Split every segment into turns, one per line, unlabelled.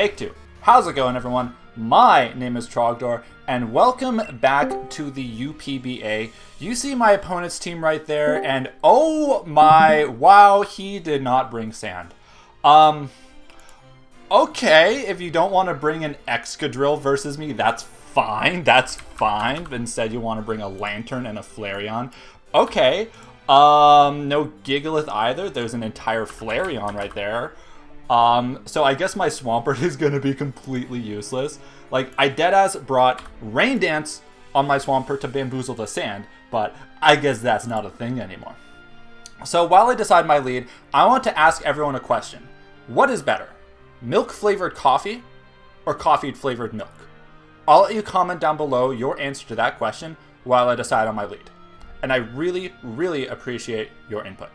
Take two. How's it going, everyone? My name is Trogdor, and welcome back to the UPBA. You see my opponent's team right there, and oh my, wow, he did not bring sand. Okay, if you don't want to bring an Excadrill versus me, that's fine, But instead you want to bring a Lantern and a Flareon. Okay, no Gigalith either. There's an entire Flareon right there. So I guess my Swampert is going to be completely useless. Like, I deadass brought Rain Dance on my Swampert to bamboozle the sand, but I guess that's not a thing anymore. So while I decide my lead, I want to ask everyone a question. What is better, milk-flavored coffee or coffee-flavored milk? I'll let you comment down below your answer to that question while I decide on my lead. And I really, really appreciate your input.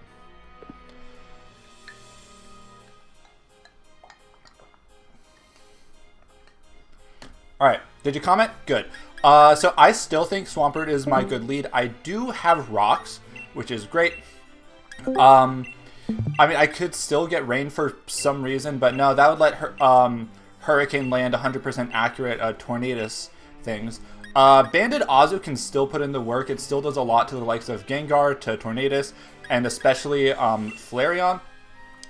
Alright, did you comment? Good. So I still think Swampert is my good lead. I do have rocks, which is great. I mean, I could still get rain for some reason, but no, that would let Hurricane land 100% accurate Tornadus things. Banded Azu can still put in the work. It still does a lot to the likes of Gengar, to Tornadus, and especially Flareon.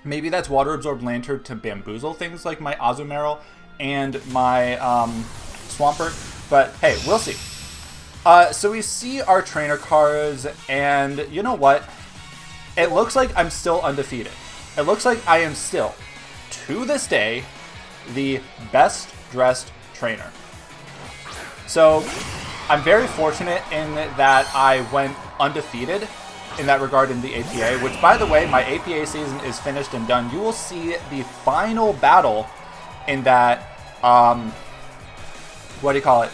Maybe that's Water Absorbed Lantern to bamboozle things like my Azumarill and my Swampert, but hey, we'll see. So we see our trainer cards, and you know what? It looks like I'm still undefeated. It looks like I am still, to this day, the best dressed trainer. So I'm very fortunate in that I went undefeated in that regard in the APA, which, by the way, my APA season is finished and done. You will see the final battle in that, what do you call it,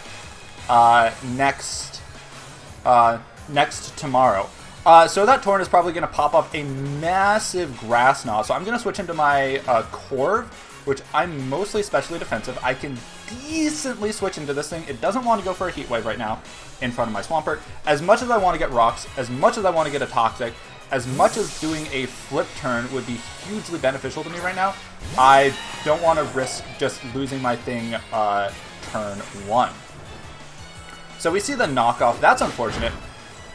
next tomorrow. So that Torn is probably going to pop up a massive Grass Knot. So I'm going to switch into my Corv, which I'm mostly specially defensive. I can decently switch into this thing. It doesn't want to go for a Heat Wave right now in front of my Swampert. As much as I want to get Rocks, as much as I want to get a Toxic, as much as doing a flip turn would be hugely beneficial to me right now, I don't want to risk just losing my thing turn one. So we see the knockoff. That's unfortunate.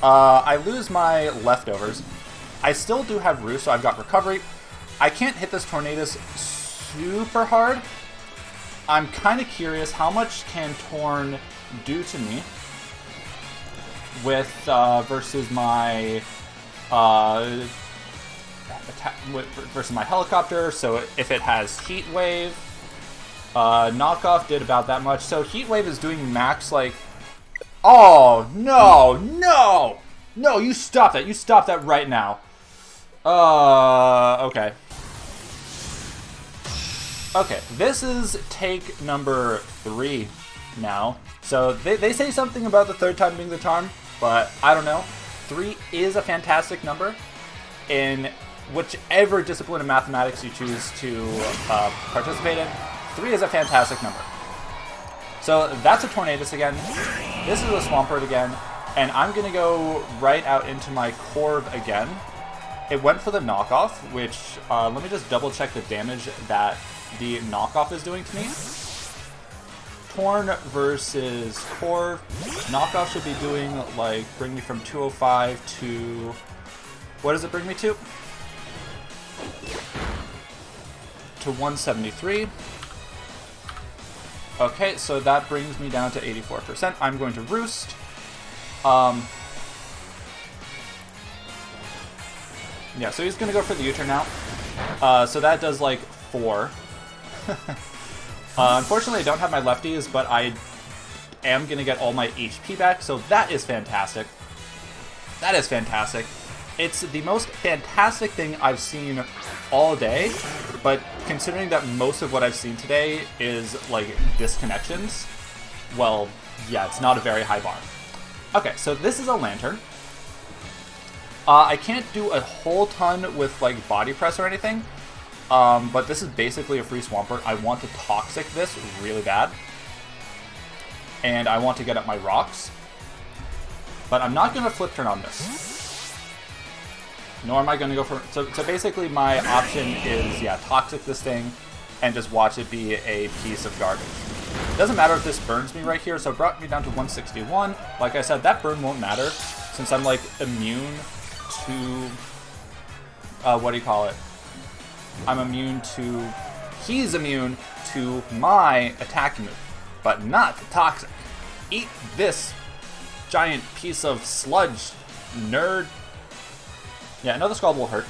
I lose my leftovers. I still do have Roost, so I've got Recovery. I can't hit this Tornadus super hard. I'm kind of curious, how much can Torn do to me with versus my versus my Helicopter. So if it has Heat Wave, knockoff did about that much. So Heat Wave is doing max, like, oh no, you stop that. You stop that right now. Okay, this is take number 3 now. So they say something about the third time being the charm, but I don't know. 3 is a fantastic number in whichever discipline of mathematics you choose to participate in. 3 is a fantastic number. So that's a Tornadus again. This is a Swampert again. And I'm going to go right out into my Corv again. It went for the knockoff, which, let me just double check the damage that the knockoff is doing to me. Torn versus Corv. Knockoff should be doing, like, bring me from 205 to... What does it bring me to? To 173. Okay, so that brings me down to 84%. I'm going to Roost. Yeah, so he's going to go for the U-turn now. So that does, like, 4. Unfortunately, I don't have my lefties, but I am going to get all my HP back, so that is fantastic. That is fantastic. It's the most fantastic thing I've seen all day, but considering that most of what I've seen today is, like, disconnections, well, yeah, it's not a very high bar. Okay, so this is a Lantern. I can't do a whole ton with, like, Body Press or anything, but this is basically a free Swampert. I want to Toxic this really bad, and I want to get up my Rocks, but I'm not going to Flip Turn on this. Nor am I going to go for... So basically my option is, yeah, Toxic this thing, and just watch it be a piece of garbage. Doesn't matter if this burns me right here, so it brought me down to 161. Like I said, that burn won't matter since I'm like immune to, what do you call it? I'm immune to, he's immune to my attacking move, but not the toxic. Eat this giant piece of sludge, nerd. Yeah, I know the Scald will hurt,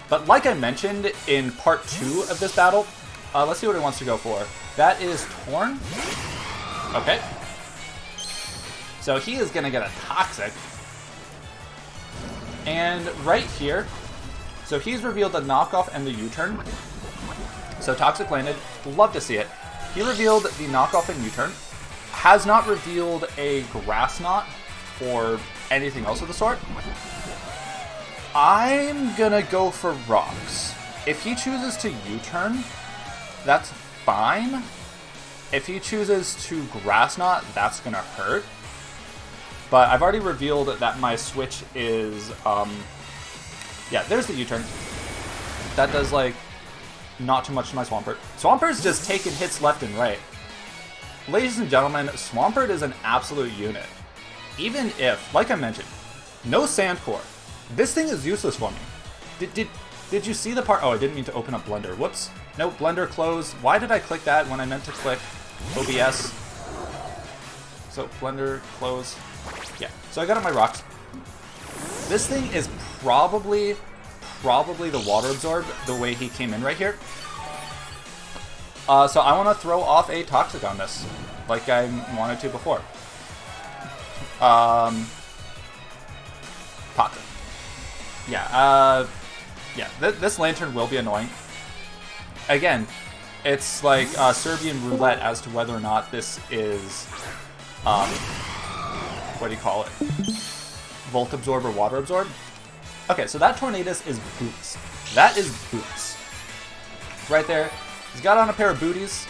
but like I mentioned in part 2 of this battle, let's see what it wants to go for. That is Torn. Okay. So he is going to get a Toxic. And right here, so he's revealed the knockoff and the U-turn. So Toxic landed. Love to see it. He revealed the knockoff and U-turn. Has not revealed a Grass Knot or anything else of the sort. I'm going to go for Rocks. If he chooses to U-turn, that's fine. If he chooses to Grass Knot, that's going to hurt. But I've already revealed that my switch is, yeah, there's the U-turn. That does, like, not too much to my Swampert. Swampert's just taking hits left and right. Ladies and gentlemen, Swampert is an absolute unit. Even if, like I mentioned, no Sand Core. This thing is useless for me. Did you see the part? Oh, I didn't mean to open up Blender. Whoops. No, Blender close. Why did I click that when I meant to click OBS? So, Blender close. Yeah, so I got on my rocks. This thing is probably the Water Absorb, the way he came in right here. So I want to throw off a Toxic on this, like I wanted to before. Toxic. Yeah, this Lantern will be annoying. Again, it's like Serbian roulette as to whether or not this is, what do you call it? Volt Absorb or Water Absorb? Okay, so that Tornadus is Boots. That is Boots. Right there. He's got on a pair of booties,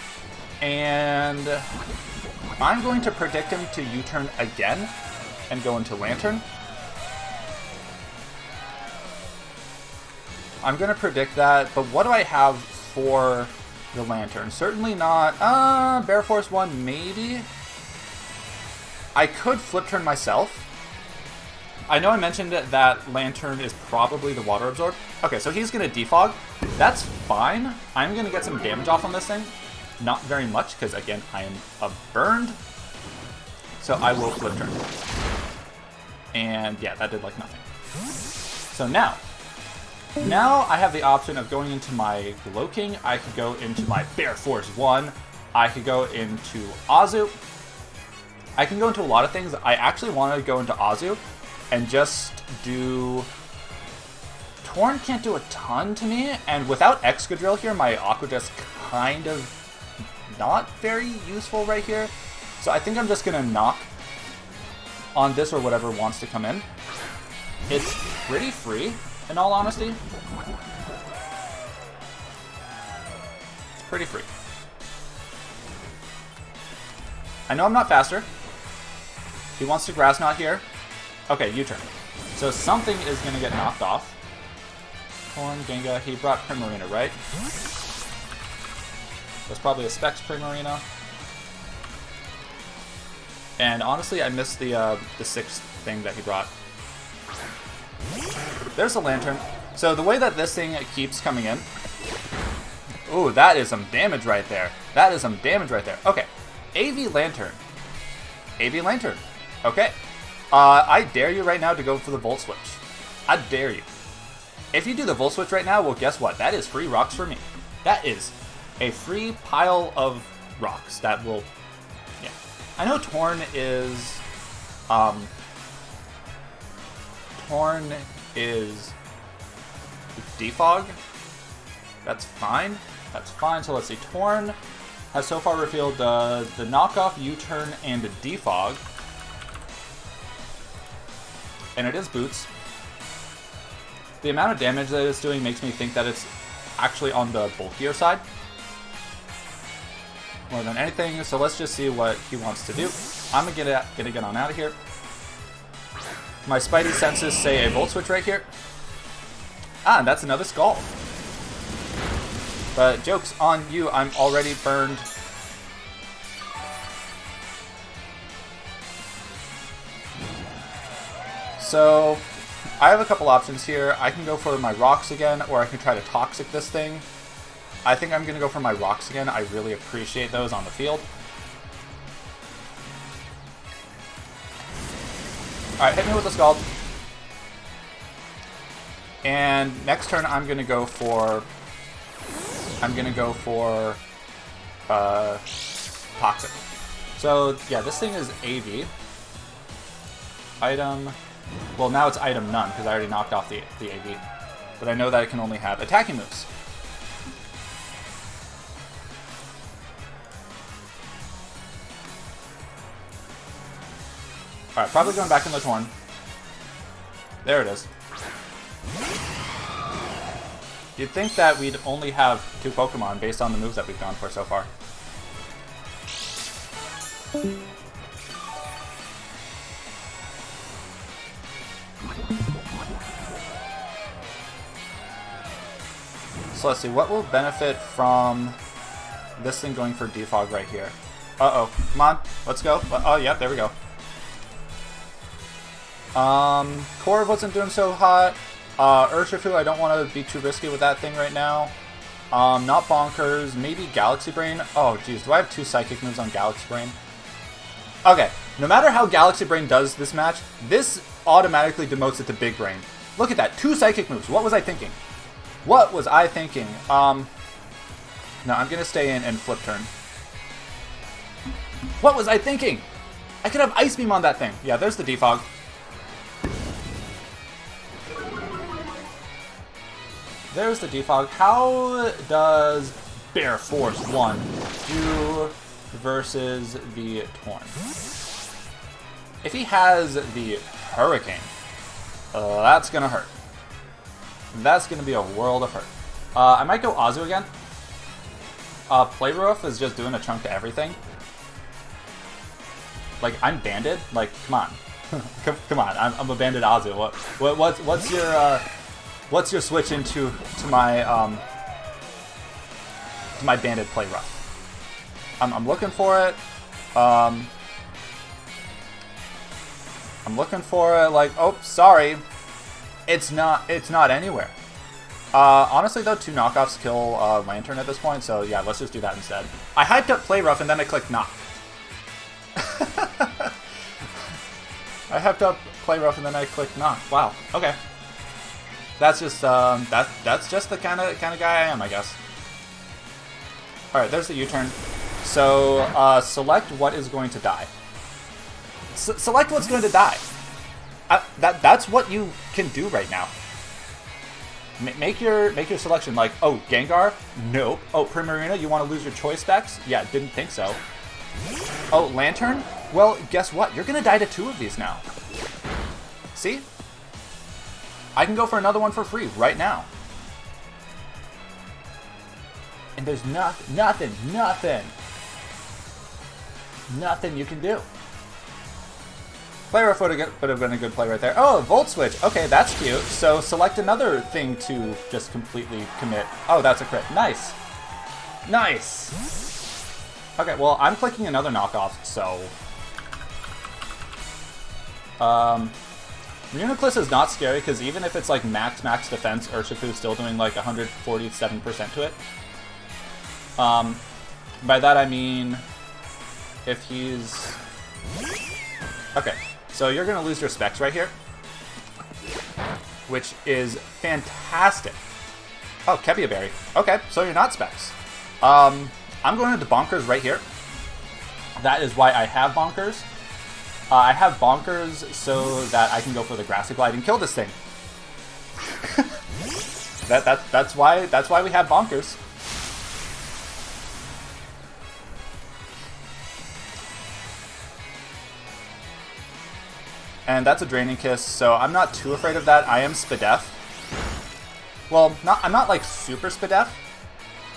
and I'm going to predict him to U-turn again and go into Lantern. I'm going to predict that, but what do I have for the Lantern? Certainly not, Bear Force 1 maybe? I could flip turn myself. I know I mentioned that Lantern is probably the Water Absorb. Okay, so he's going to defog. That's fine. I'm going to get some damage off on this thing. Not very much, because again, I am burned. So I will flip turn. And yeah, that did like nothing. So now I have the option of going into my Glow King. I could go into my Bear Force 1. I could go into Azu. I can go into a lot of things. I actually want to go into Azu and just do... Torn can't do a ton to me, and without Excadrill here, my Aqua Jet kind of not very useful right here. So I think I'm just going to knock on this or whatever wants to come in. It's pretty free, in all honesty. It's pretty free. I know I'm not faster. He wants to Grass Knot here. Okay, U-turn. So something is going to get knocked off. Torn, Gengar, he brought Primarina, right? That's probably a Specs Primarina. And honestly, I missed the sixth thing that he brought. There's a Lantern. So the way that this thing keeps coming in... Ooh, that is some damage right there. That is some damage right there. Okay, AV Lantern. AV Lantern. Okay. I dare you right now to go for the Volt Switch. I dare you. If you do the Volt Switch right now, well, guess what? That is free rocks for me. That is a free pile of rocks that will... Yeah. I know Torn is... Torn is... Defog. That's fine. That's fine. So let's see. Torn has so far revealed the knockoff, U-turn, and a defog. And it is Boots. The amount of damage that it's doing makes me think that it's actually on the bulkier side more than anything. So let's just see what he wants to do. I'm gonna get on out of here. My Spidey senses say a Volt Switch right here. Ah, and that's another Scald. But joke's on you, I'm already burned. So, I have a couple options here. I can go for my rocks again, or I can try to toxic this thing. I think I'm going to go for my rocks again. I really appreciate those on the field. Alright, hit me with the Scald. And next turn I'm going to go for... Toxic. So, yeah, this thing is AV. Item... Well, now it's item none, because I already knocked off the AV. But I know that it can only have attacking moves. Alright, probably going back in the Torn. There it is. You'd think that we'd only have 2 Pokemon based on the moves that we've gone for so far. So let's see, what will benefit from this thing going for defog right here? Uh-oh, come on, let's go. Oh, yeah, there we go. Corv wasn't doing so hot. URSHIFU, I don't want to be too risky with that thing right now. Not Bonkers, maybe Galaxy Brain. Oh, geez, do I have 2 Psychic moves on Galaxy Brain? Okay, no matter how Galaxy Brain does this match, this automatically demotes it to Big Brain. Look at that, 2 Psychic moves. What was I thinking? What was I thinking? No, I'm gonna stay in and flip turn. What was I thinking? I could have Ice Beam on that thing. Yeah, there's the defog. There's the defog. How does Bear Force 1 do versus the Torn? If he has the Hurricane, that's gonna hurt. That's gonna be a world of hurt. I might go Azu again. Playroof is just doing a chunk to everything. Like, I'm banded. Like, come on, come on. I'm a banded Azu. What's your switch into my banded Playroof? I'm looking for it. I'm looking for it. Like, oh, sorry. It's not anywhere. Honestly, though, 2 knockoffs kill Lantern at this point, so yeah, let's just do that instead. I hyped up Playroof and then I clicked knock. I hyped up Playroof and then I clicked knock. Wow. Okay. That's just that's just the kind of guy I am, I guess. All right, there's the U-turn. So select what is going to die. Select what's going to die. That's what you can do right now. Make your selection. Like, oh, Gengar? Nope. Oh, Primarina, you want to lose your choice specs? Yeah, didn't think so. Oh, Lantern? Well, guess what? You're gonna die to 2 of these now. See? I can go for another one for free right now. And there's nothing you can do. Playroof would have been a good play right there. Oh, Volt Switch. Okay, that's cute. So select another thing to just completely commit. Oh, that's a crit. Nice. Nice. Okay, well, I'm clicking another knockoff, so... Uniclus is not scary, because even if it's like max defense, URSHIFU is still doing like 147% to it. By that I mean... if he's... Okay. So you're going to lose your specs right here, which is fantastic. Oh, Kebia Berry. Okay, so you're not specs. I'm going into Bonkers right here. That is why I have Bonkers. I have Bonkers so that I can go for the Grassy Glide and kill this thing. that's why we have Bonkers. And that's a Draining Kiss, so I'm not too afraid of that. I am Spadef. Well, I'm not like super Spadef,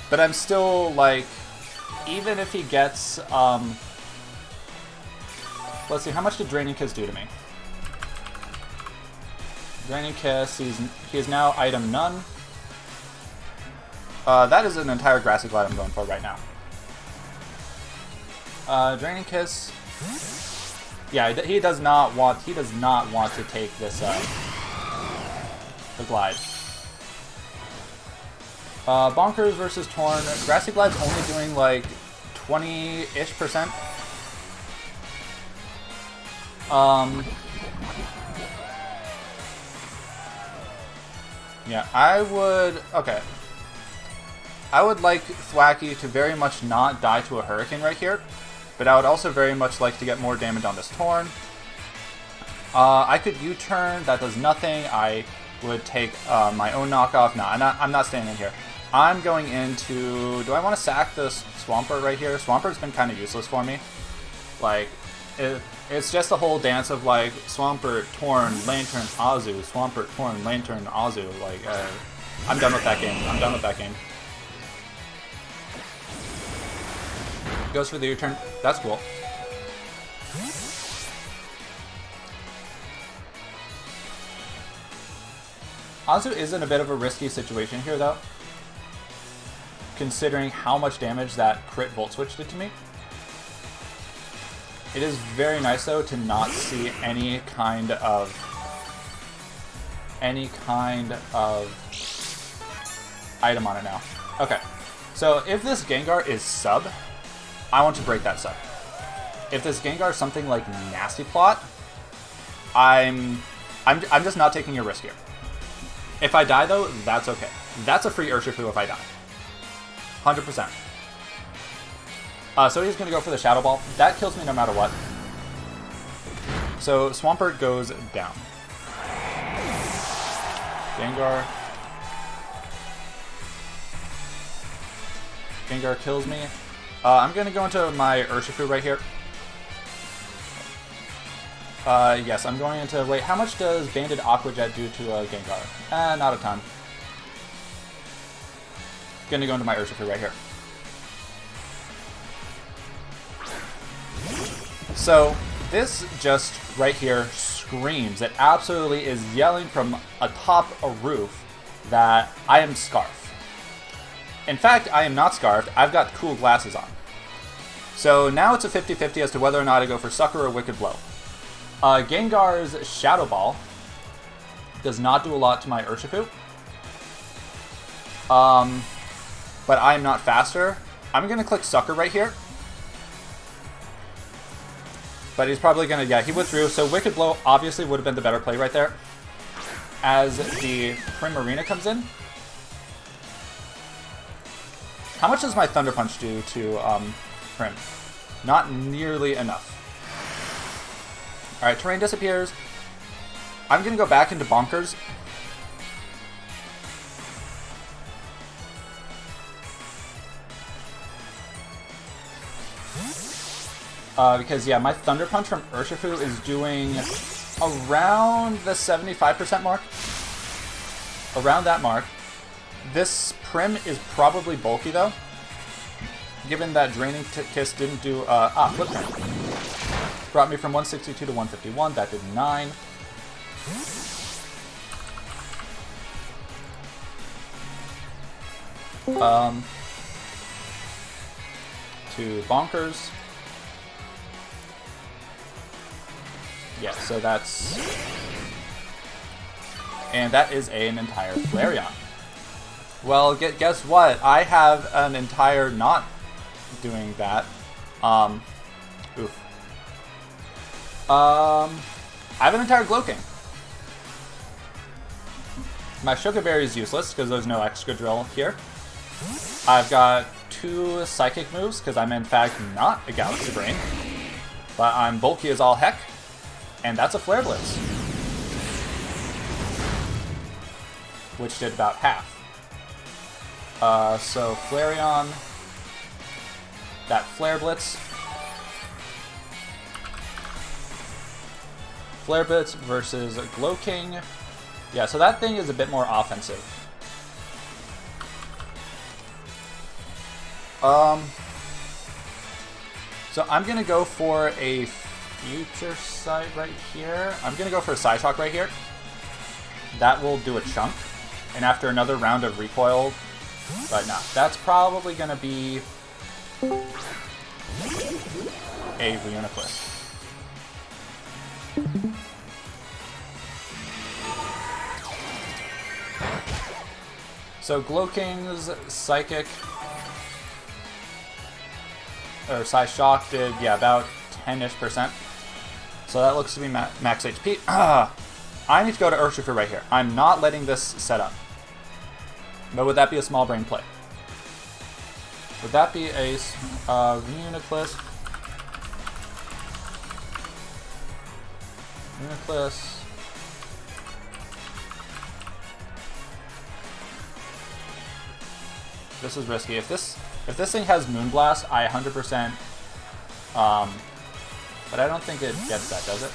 but I'm still like, even if he gets, let's see, how much did Draining Kiss do to me? Draining Kiss, he is now item none. That is an entire Grassy Glide I'm going for right now. Draining Kiss. Yeah, he does not want to take this the glide. Bonkers versus Torn. Grassy Glide's only doing like 20-ish%. Yeah, I would like Thwacky to very much not die to a Hurricane right here, but I would also very much like to get more damage on this Torn. I could U-turn, that does nothing. I would take my own knockoff. No, I'm not staying in here. I'm going into... Do I want to sack this Swampert right here? Swampert's been kind of useless for me. Like, it's just the whole dance of, like, Swampert, Torn, Lantern, Azu, Swampert, Torn, Lantern, Azu. Like, I'm done with that game. I'm done with that game. Goes for the U-turn. That's cool. Azu is in a bit of a risky situation here, though, considering how much damage that crit Volt Switch did to me. It is very nice, though, to not see any kind of item on it now. Okay, so if this Gengar is sub, I want to break that sub. If this Gengar is something like Nasty Plot, I'm just not taking a risk here. If I die, though, that's okay. That's a free URSHIFU if I die. 100%. So he's going to go for the Shadow Ball. That kills me no matter what. So Swampert goes down. Gengar kills me. I'm going to go into my URSHIFU right here. Yes, I'm going into... Wait, how much does Banded Aqua Jet do to Gengar? Not a ton. Gonna go into my URSHIFU right here. So, this just right here screams. It absolutely is yelling from atop a roof that I am Scarf. In fact, I am not Scarfed. I've got cool glasses on. So now it's a 50-50 as to whether or not I go for Sucker or Wicked Blow. Gengar's Shadow Ball does not do a lot to my URSHIFU. But I am not faster. I'm going to click Sucker right here. But he's probably going to... Yeah, he withdrew. So Wicked Blow obviously would have been the better play right there. As the Primarina comes in. How much does my Thunder Punch do to Prim? Not nearly enough. Alright, Terrain disappears. I'm going to go back into Bonkers. Because, yeah, my Thunder Punch from URSHIFU is doing around the 75% mark. Around that mark. This Prim is probably bulky, though. Given that Draining Kiss didn't do... Flip Prim. Brought me from 162 to 151. That did 9. To Bonkers. Yeah, so that's... And that is an entire Flareon. Well, guess what? I have an entire not doing that. Oof. I have an entire Gloking. My Sugar Berry is useless because there's no Excadrill here. I've got 2 Psychic moves because I'm in fact not a Galaxy Brain. But I'm bulky as all heck. And that's a Flare Blitz. Which did about half. So Flareon. That Flare Blitz. Flare Blitz versus Gloking. Yeah, so that thing is a bit more offensive. So I'm going to go for a Future Sight right here. I'm going to go for a Psyshock right here. That will do a chunk. And after another round of recoil But no, that's probably going to be a Reuniclus. So Glowking's Psychic, or Psy Shock did, yeah, about 10-ish%. So that looks to be max HP. I need to go to URSHIFU right here. I'm not letting this set up. But would that be a small brain play? Would that be a Reuniclus? Reuniclus. This is risky. If this thing has Moonblast, I 100%. But I don't think it gets that, does it?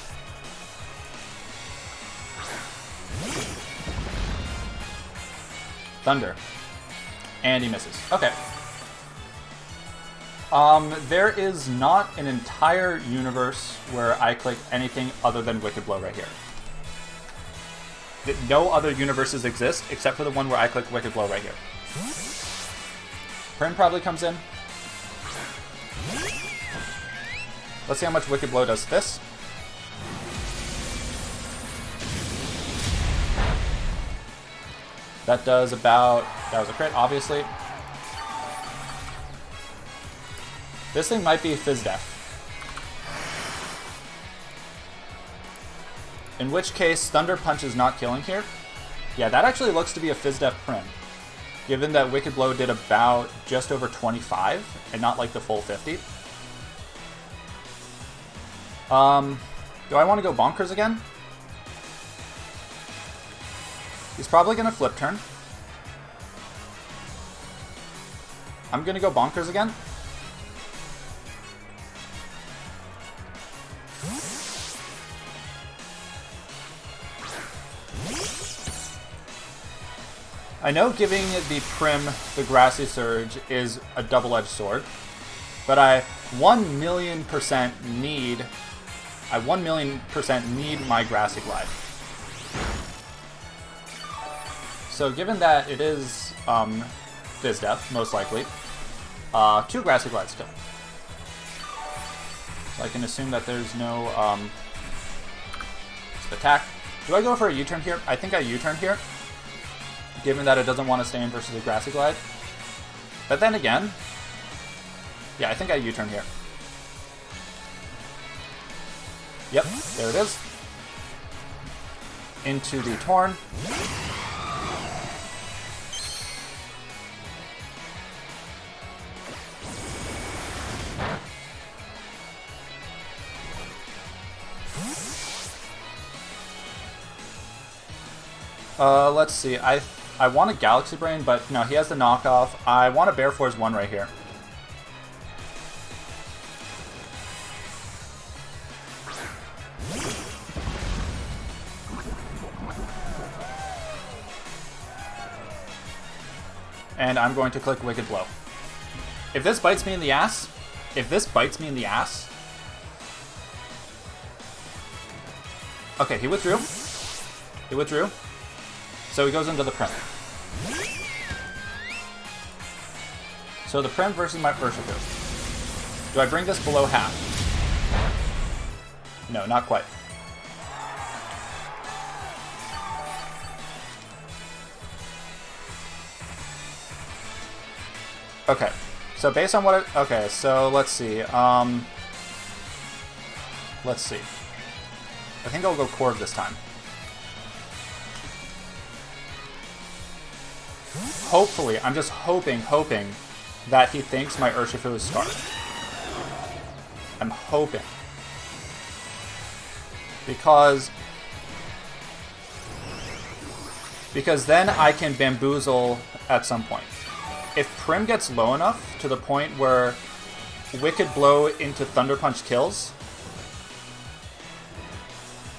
Thunder. And he misses. Okay. There is not an entire universe where I click anything other than Wicked Blow right here. No other universes exist except for the one where I click Wicked Blow right here. Prim probably comes in. Let's see how much Wicked Blow does this. That does about... That was a crit, obviously. This thing might be Fizz Def. In which case, Thunder Punch is not killing here. Yeah, that actually looks to be a Fizz Def Prim. Given that Wicked Blow did about just over 25, and not like the full 50. Do I want to go bonkers again? He's probably going to flip turn. I'm going to go bonkers again. I know giving the Prim the Grassy Surge is a double-edged sword, but I 1,000,000% need... I 1,000,000% need my Grassy Glide. So given that it is Fizz Def, most likely, 2 Grassy Glides still. So I can assume that there's no attack. Do I go for a U-turn here? I think I U-turn here, given that it doesn't want to stay in versus a Grassy Glide. But then again, yeah, I think I U-turn here. Yep, there it is. Into the Torn. Let's see. I want a Galaxy Brain, but no, he has the knockoff. I want a Bear Force 1 right here. And I'm going to click Wicked Blow. If this bites me in the ass, okay, he withdrew. So he goes into the Prim. So the Prim versus my URSHIFU. Do I bring this below half? No, not quite. Okay, so based on what okay, so let's see. Let's see. I think I'll go Corv this time. Hopefully, I'm just hoping that he thinks my URSHIFU is scarred. I'm hoping. Because then I can bamboozle at some point. If Prim gets low enough to the point where Wicked Blow into Thunder Punch kills,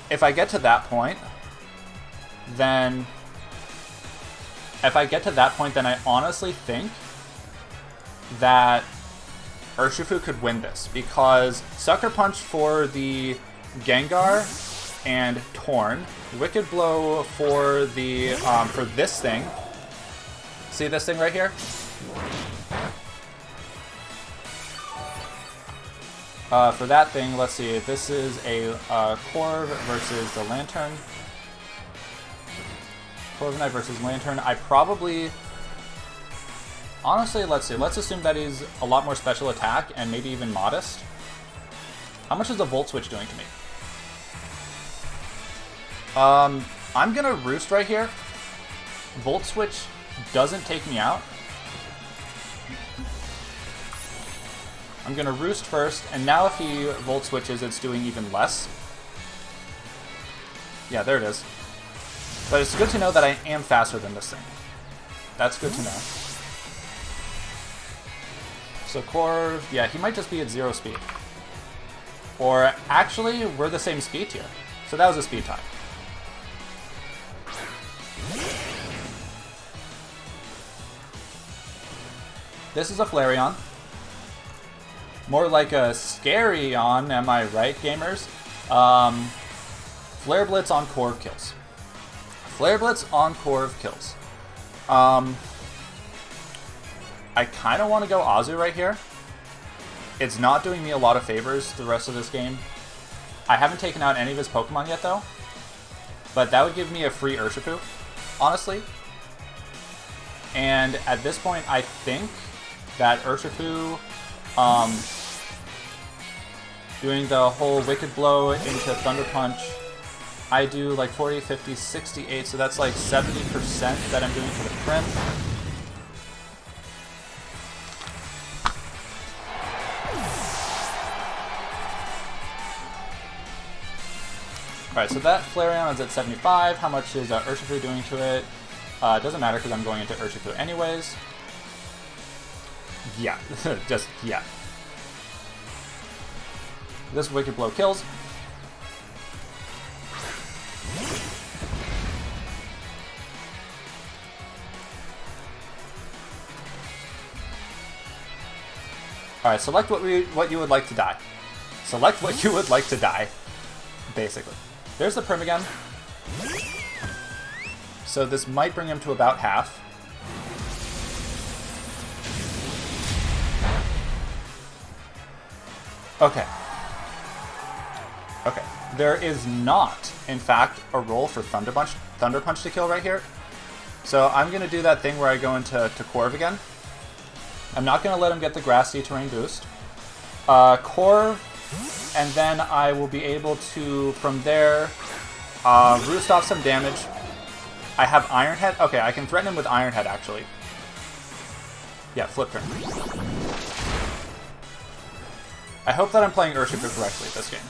if I get to that point, then I honestly think that URSHIFU could win this, because Sucker Punch for the Gengar and Torn, Wicked Blow for the for this thing, See this thing right here? For that thing, let's see. This is a Corv versus the Lantern. Corviknight versus Lantern. I probably... Honestly, let's see. Let's assume that he's a lot more special attack and maybe even modest. How much is the Volt Switch doing to me? I'm gonna Roost right here. Volt Switch doesn't take me out. I'm gonna Roost first, and now if he Volt Switches, it's doing even less. Yeah, there it is. But it's good to know that I am faster than this thing. That's good to know. So Corv, yeah, he might just be at 0 speed. Or actually, we're the same speed tier. So that was a speed tie. This is a Flareon. More like a Scary-on, am I right, gamers? Flare Blitz on Corv kills. Flare Blitz on Corv kills. I kind of want to go Azu right here. It's not doing me a lot of favors the rest of this game. I haven't taken out any of his Pokemon yet, though. But that would give me a free URSHIFU, honestly. And at this point, I think that URSHIFU, doing the whole Wicked Blow into Thunder Punch, I do like 40, 50, 68, so that's like 70% that I'm doing for the Prim. Alright, so that Flareon is at 75. How much is URSHIFU doing to it? It doesn't matter because I'm going into URSHIFU anyways. Yeah, just, yeah. This Wicked Blow kills. Alright, select what you would like to die. Select what you would like to die, basically. There's the Prim again. So this might bring him to about half. Okay. Okay. There is not, in fact, a roll for Thunder Punch to kill right here. So I'm going to do that thing where I go into Corv again. I'm not going to let him get the Grassy Terrain boost. Corv, and then I will be able to, from there, Roost off some damage. I have Iron Head. Okay, I can threaten him with Iron Head, actually. Yeah, flip turn. I hope that I'm playing URSHIFU correctly this game,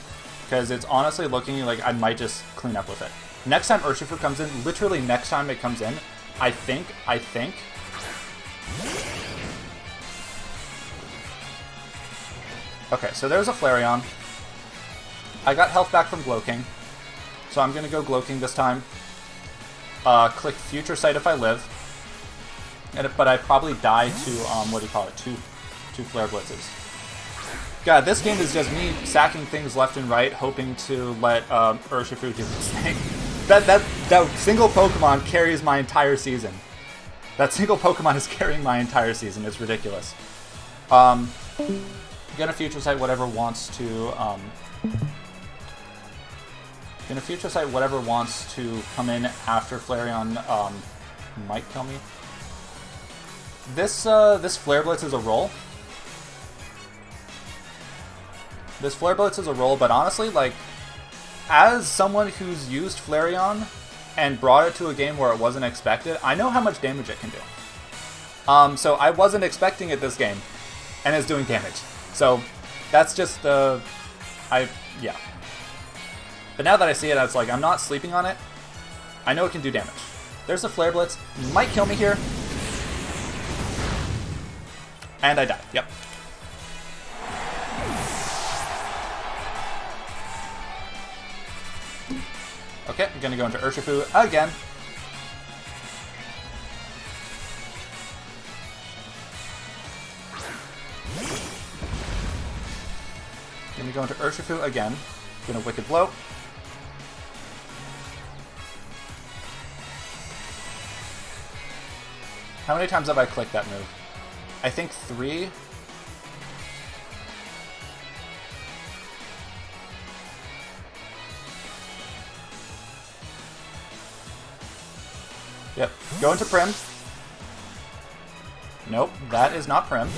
because it's honestly looking like I might just clean up with it. Next time URSHIFU comes in, literally next time it comes in, I think. Okay, so there's a Flareon. I got health back from Glowking, so I'm going to go Glowking this time. Click Future Sight if I live, but I probably die to, what do you call it, two Flare Blitzes. God, this game is just me sacking things left and right, hoping to let URSHIFU do this thing. That single Pokemon carries my entire season. That single Pokemon is carrying my entire season. It's ridiculous. Gonna Future Sight whatever wants to. Gonna Future Sight whatever wants to come in after Flareon might kill me. This Flare Blitz is a roll. This Flare Blitz is a roll, but honestly, like, as someone who's used Flareon and brought it to a game where it wasn't expected, I know how much damage it can do. So I wasn't expecting it this game, and it's doing damage. So that's just yeah. But now that I see it, it's like, I'm not sleeping on it. I know it can do damage. There's the Flare Blitz. Might kill me here. And I die. Yep. Okay, I'm gonna go into URSHIFU again. Gonna go into URSHIFU again. Gonna Wicked Blow. How many times have I clicked that move? I think 3. Yep. Go into Prim. Nope, that is not Prim.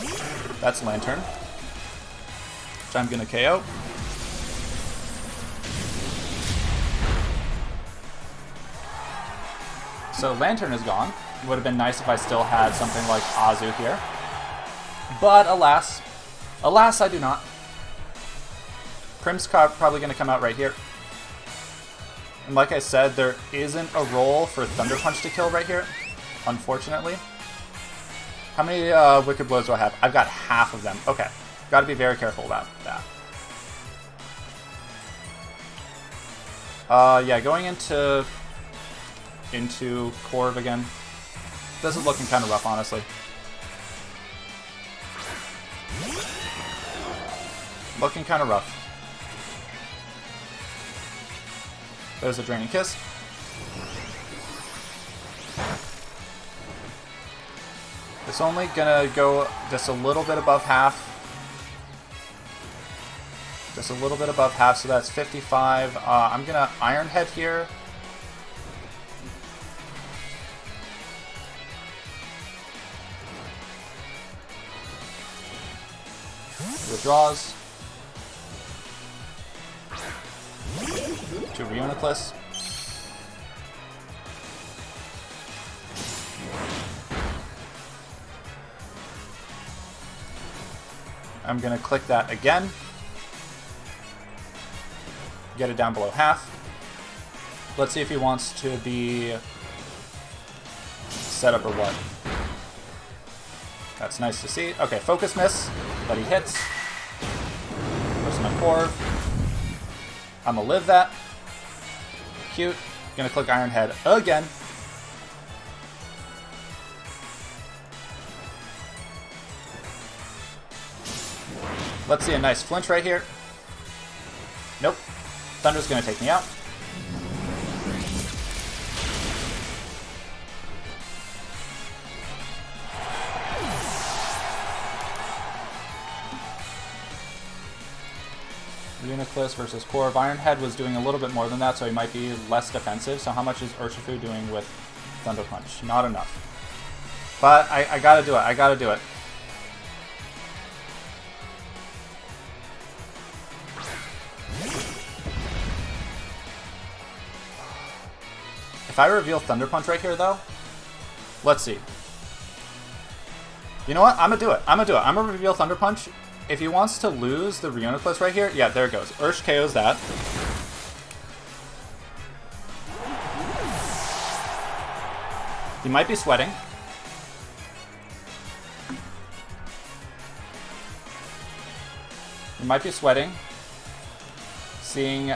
That's Lantern. Which I'm gonna KO. So Lantern is gone. Would have been nice if I still had something like Azu here. But alas. Alas, I do not. Prim's probably going to come out right here. And like I said, there isn't a role for Thunder Punch to kill right here, unfortunately. How many Wicked Blows do I have? I've got half of them. Okay. Got to be very careful about that. Yeah, going into Corv again. This is looking kind of rough, honestly. Looking kind of rough. There's a Draining Kiss. It's only gonna go just a little bit above half. Just a little bit above half, so that's 55. I'm gonna Iron Head here. Withdraws. To Reuniclus. I'm going to click that again. Get it down below half. Let's see if he wants to be set up or what. That's nice to see. Okay, focus miss, but he hits. Where's my Corv? I'm gonna live that. Cute. Gonna click Iron Head again. Let's see a nice flinch right here. Nope. Thunder's gonna take me out. Reuniclus versus Corv. Ironhead was doing a little bit more than that, so he might be less defensive. So how much is URSHIFU doing with Thunder Punch? Not enough. But I gotta do it. I gotta do it. If I reveal Thunder Punch right here, though, let's see. You know what? I'm gonna do it. I'm gonna reveal Thunder Punch. If he wants to lose the Reuniclus right here, yeah, there it goes. Ursh KOs that. He might be sweating. He might be sweating. Seeing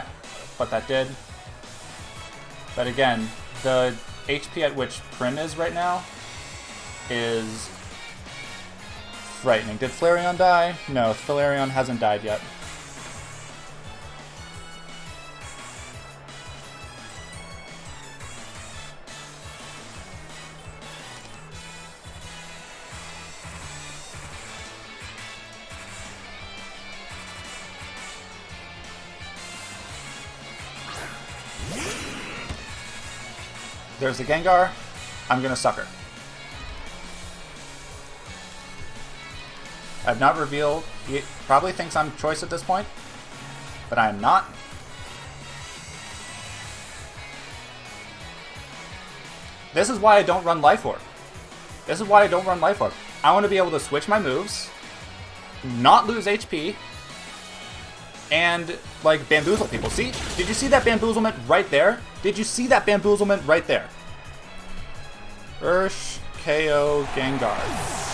what that did. But again, the HP at which Prim is right now is frightening. Did Flareon die? No, Flareon hasn't died yet. There's the Gengar. I'm gonna Sucker. I've not revealed. He probably thinks I'm choice at this point, but I am not. This is why I don't run Life Orb. This is why I don't run Life Orb. I want to be able to switch my moves, not lose HP, and like bamboozle people. See? Did you see that bamboozlement right there? Did you see that bamboozlement right there? Ursh, KO, Gengar.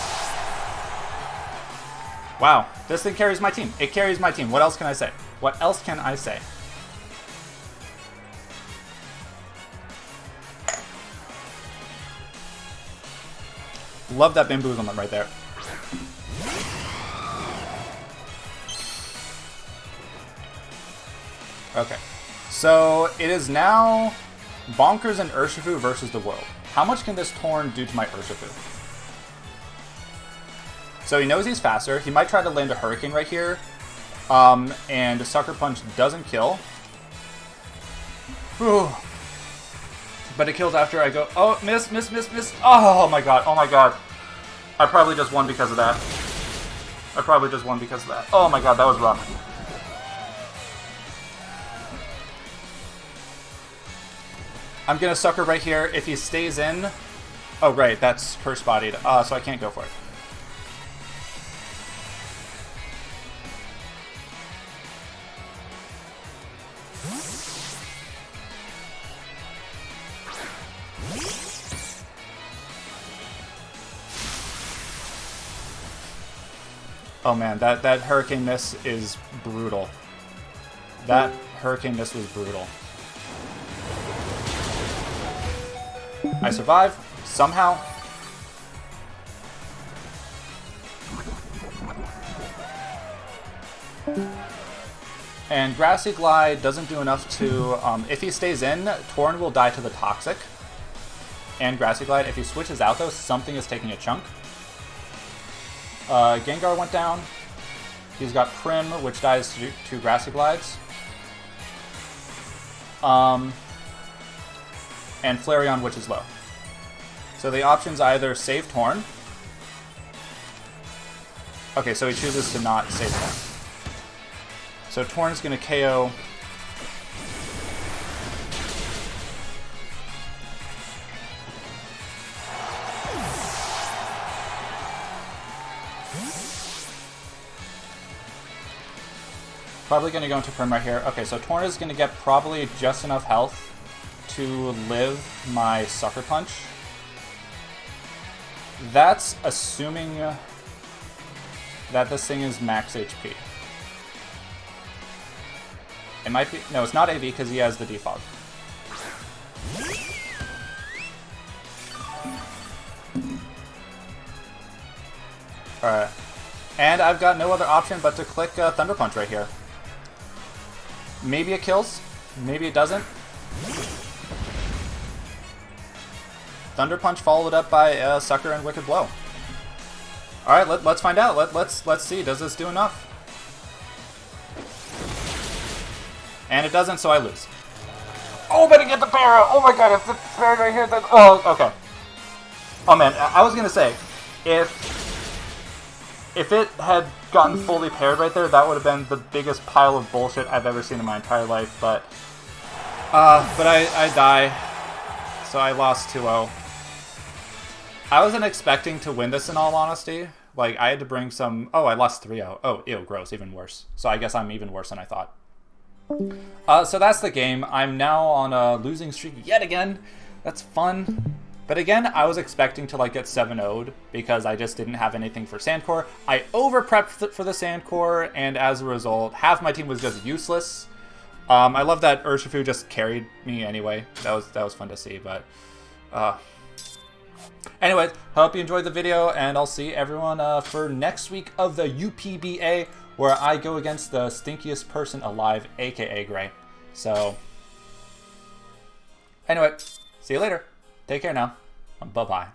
Wow, this thing carries my team. It carries my team. What else can I say? What else can I say? Love that bamboozlement right there. Okay, so it is now Bonkers and URSHIFU versus the world. How much can this Torn do to my URSHIFU? So he knows he's faster. He might try to land a Hurricane right here. And a Sucker Punch doesn't kill. Whew. But it kills after I go, oh, miss. Oh my god, oh my god. I probably just won because of that. Oh my god, that was rough. I'm gonna Sucker right here. If he stays in... Oh, right, that's Curse Bodied. So I can't go for it. Oh man, that Hurricane miss is brutal. That Hurricane miss was brutal. I survive, somehow. And Grassy Glide doesn't do enough to... if he stays in, Torn will die to the Toxic. And Grassy Glide. If he switches out, though, something is taking a chunk. Gengar went down. He's got Prim, which dies to Grassy Glides. And Flareon, which is low. So the options either save Torn. Okay, so he chooses to not save Torn. So Torn's going to KO... Probably going to go into Prim right here. Okay, so Torn is going to get probably just enough health to live my Sucker Punch. That's assuming that this thing is max HP. It might be... No, it's not AV because he has the defog. Alright. And I've got no other option but to click Thunder Punch right here. Maybe it kills. Maybe it doesn't. Thunder Punch followed up by Sucker and Wicked Blow. Alright, let's find out. Let's see. Does this do enough? And it doesn't, so I lose. Oh, but I get the Para! Oh my god, if the Para right here, then... Oh, okay. Oh man, I was gonna say, if it had gotten fully paired right there, that would have been the biggest pile of bullshit I've ever seen in my entire life, but I die, so I lost 2-0. I wasn't expecting to win this in all honesty. Like, I had to bring some... Oh, I lost 3-0. Oh, ew, gross, even worse. So I guess I'm even worse than I thought. So that's the game. I'm now on a losing streak yet again. That's fun. But again, I was expecting to like get 7-0'd because I just didn't have anything for Sandcore. I over-prepped for the Sandcore, and as a result, half my team was just useless. I love that URSHIFU just carried me anyway. That was fun to see, but... Anyways, hope you enjoyed the video, and I'll see everyone for next week of the UPBA, where I go against the stinkiest person alive, aka Gray. So, anyway, see you later. Take care now. Bye-bye.